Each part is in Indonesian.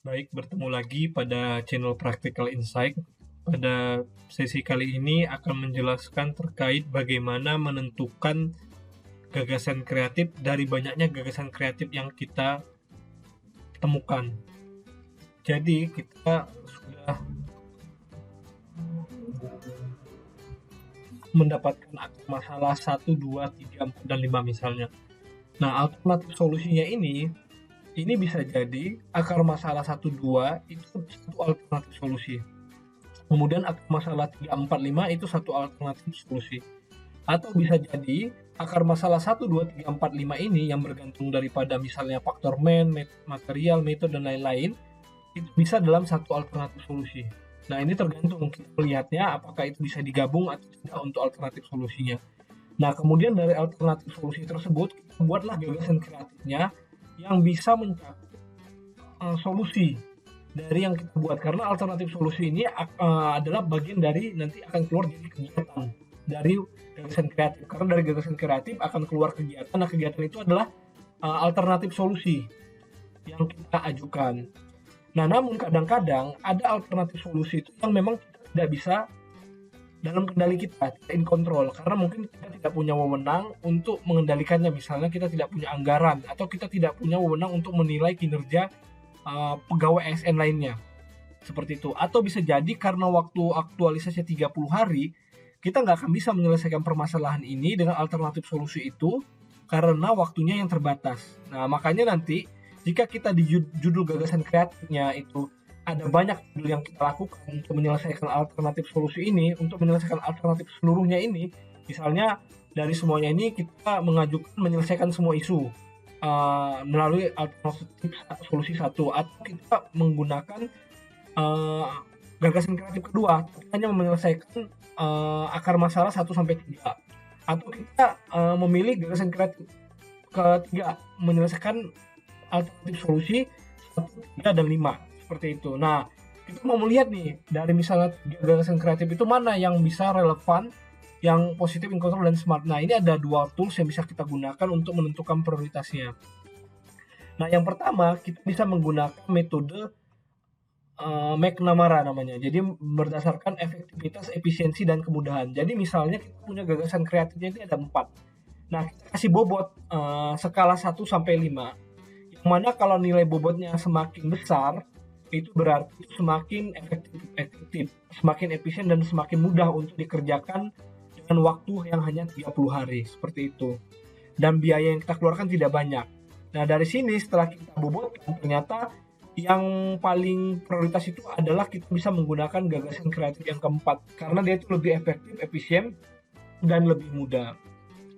Baik, bertemu lagi pada channel Practical Insight. Pada sesi kali ini akan menjelaskan terkait bagaimana menentukan gagasan kreatif dari banyaknya gagasan kreatif yang kita temukan. Jadi kita sudah mendapatkan akar masalah 1, 2, 3, 4, dan 5 misalnya. Nah, alternatif solusinya ini bisa jadi akar masalah 1, 2 itu satu alternatif solusi. Kemudian akar masalah 3, 4, 5 itu satu alternatif solusi. Atau bisa jadi akar masalah 1, 2, 3, 4, 5 ini yang bergantung daripada misalnya faktor material, metode, dan lain-lain, itu bisa dalam satu alternatif solusi. Nah, ini tergantung kita melihatnya apakah itu bisa digabung atau tidak untuk alternatif solusinya. Nah, kemudian dari alternatif solusi tersebut, kita buatlah gagasan kreatifnya yang bisa mencakup solusi dari yang kita buat. Karena alternatif solusi ini adalah bagian dari nanti akan keluar jadi kegiatan dari gagasan kreatif. Karena dari gagasan kreatif akan keluar kegiatan. Nah, kegiatan itu adalah alternatif solusi yang kita ajukan. Nah, namun kadang-kadang ada alternatif solusi itu yang memang tidak bisa dalam kendali kita, tidak in control, karena mungkin kita tidak punya wewenang untuk mengendalikannya. Misalnya kita tidak punya anggaran, atau kita tidak punya wewenang untuk menilai kinerja pegawai ASN lainnya, seperti itu. Atau bisa jadi karena waktu aktualisasi 30 hari, kita nggak akan bisa menyelesaikan permasalahan ini dengan alternatif solusi itu, karena waktunya yang terbatas. Nah, makanya nanti jika kita di judul gagasan kreatifnya itu ada banyak judul yang kita lakukan untuk menyelesaikan alternatif solusi ini, untuk menyelesaikan alternatif seluruhnya ini, misalnya dari semuanya ini kita mengajukan menyelesaikan semua isu melalui alternatif solusi 1, atau kita menggunakan gagasan kreatif kedua, hanya menyelesaikan akar masalah 1-3, atau kita memilih gagasan kreatif ketiga, menyelesaikan alternatif solusi 1, 3, dan 5, seperti itu. Nah, kita mau melihat nih dari misalnya gagasan kreatif itu mana yang bisa relevan, yang positif, in control, dan smart. Nah, ini ada dua tools yang bisa kita gunakan untuk menentukan prioritasnya. Nah, yang pertama kita bisa menggunakan metode McNamara namanya. Jadi berdasarkan efektivitas, efisiensi, dan kemudahan. Jadi misalnya kita punya gagasan kreatifnya ini ada 4. Nah, kita kasih bobot skala 1-5. Yang mana kalau nilai bobotnya semakin besar, itu berarti semakin efektif, semakin efisien, dan semakin mudah untuk dikerjakan dengan waktu yang hanya 30 hari, seperti itu. Dan biaya yang kita keluarkan tidak banyak. Nah, dari sini setelah kita bobotkan, ternyata yang paling prioritas itu adalah kita bisa menggunakan gagasan kreatif yang keempat, karena dia itu lebih efektif, efisien, dan lebih mudah.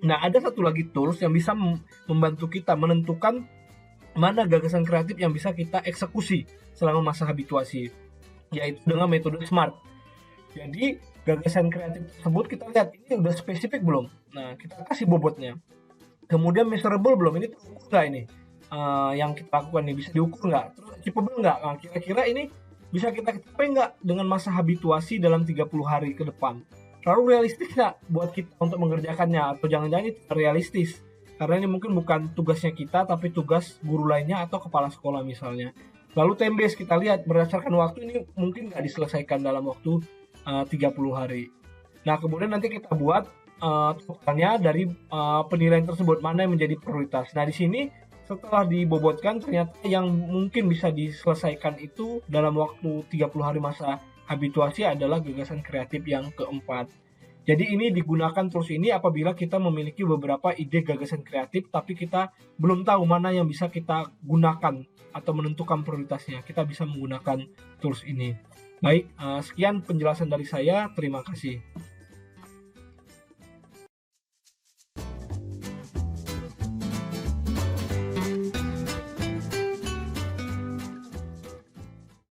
Nah, ada satu lagi tools yang bisa membantu kita menentukan mana gagasan kreatif yang bisa kita eksekusi selama masa habituasi, yaitu dengan metode SMART. Jadi gagasan kreatif tersebut kita lihat ini udah spesifik belum. Nah, kita kasih bobotnya. Kemudian measurable belum, ini terukur nggak ini yang kita lakukan ini, bisa diukur nggak, terus achievable nggak. Nah, kira-kira ini bisa kita capai nggak dengan masa habituasi dalam 30 hari ke depan. Lalu realistis nggak buat kita untuk mengerjakannya, atau jangan-jangan itu realistis karena ini mungkin bukan tugasnya kita, tapi tugas guru lainnya atau kepala sekolah misalnya. Lalu time base kita lihat berdasarkan waktu ini mungkin nggak diselesaikan dalam waktu 30 hari. Nah, kemudian nanti kita buat totalnya dari penilaian tersebut, mana yang menjadi prioritas. Nah, di sini setelah dibobotkan ternyata yang mungkin bisa diselesaikan itu dalam waktu 30 hari masa habituasi adalah gagasan kreatif yang keempat. Jadi ini digunakan terus ini apabila kita memiliki beberapa ide gagasan kreatif, tapi kita belum tahu mana yang bisa kita gunakan atau menentukan prioritasnya. Kita bisa menggunakan tools ini. Baik, sekian penjelasan dari saya. Terima kasih.